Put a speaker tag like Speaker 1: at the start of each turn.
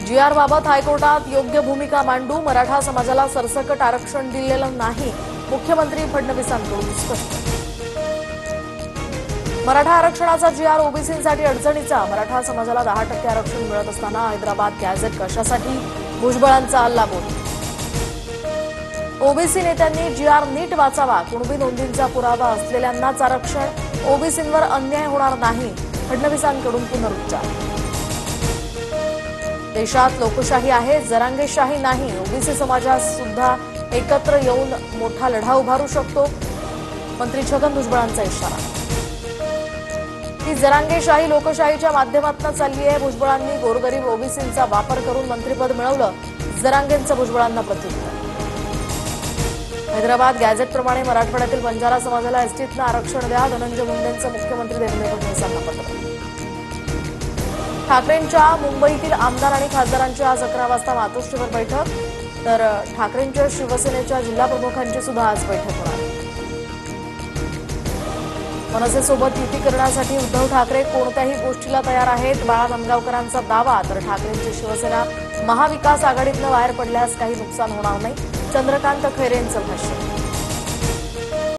Speaker 1: G.R.. बाबत हायकोर्टात योग्य भूमिका मांडू, मराठा समाजाला सरसकट आरक्षण दिलेलं नाही, मुख्यमंत्री फडणवीसांकडून स्पष्ट. मराठा आरक्षणाचा जी.आर. ओबीसींसाठी अडचणीचा, मराठा समाजाला 10% आरक्षण मिळत असताना हैदराबाद गॅझेट कशासाठी, भुजबळांचा हल्लाबोल. ओबीसी नेत्यांनी जी.आर. नीट वाचावा, कुणबी नोंदींचा पुरावा असलेल्यांनाच आरक्षण, ओबीसींवर अन्याय होणार नाही, फडणवीसांकडून पुनरुच्चार. देशात लोकशाही आहे, जरांगेशाही नाही, ओबीसी समाजात सुद्धा एकत्र येऊन मोठा लढा उभारू शकतो, मंत्री छगन भुजबळांचा इशारा. ही जरांगेशाही लोकशाहीच्या माध्यमातून चालली आहे. भुजबळांनी गोरगरीब ओबीसींचा वापर करून मंत्रिपद मिळवलं, जरांगेंचं भुजबळांना प्रत्युत्तर. हैदराबाद गॅझेटप्रमाणे मराठवाड्यातील बंजारा समाजाला एसटीतनं आरक्षण द्या, धनंजय मुंडेंचं मुख्यमंत्री देवेंद्र फडणवीसांना पत्र. ठाकरेंच्या मुंबईतील आमदार आणि खासदारांची आज 11 वाजता मातोश्रीवर बैठक, तर ठाकरेंच्या शिवसेनेच्या जिल्हाप्रमुखांची सुद्धा आज बैठक होणार. मनसेसोबत युती करण्यासाठी उद्धव ठाकरे कोणत्याही गोष्टीला तयार आहेत, बाळा धनगावकरांचा दावा. तर ठाकरेंची शिवसेना महाविकास आघाडीतनं बाहेर पडल्यास काही नुकसान होणार नाही, चंद्रकांत खैरेंचं भाष्य.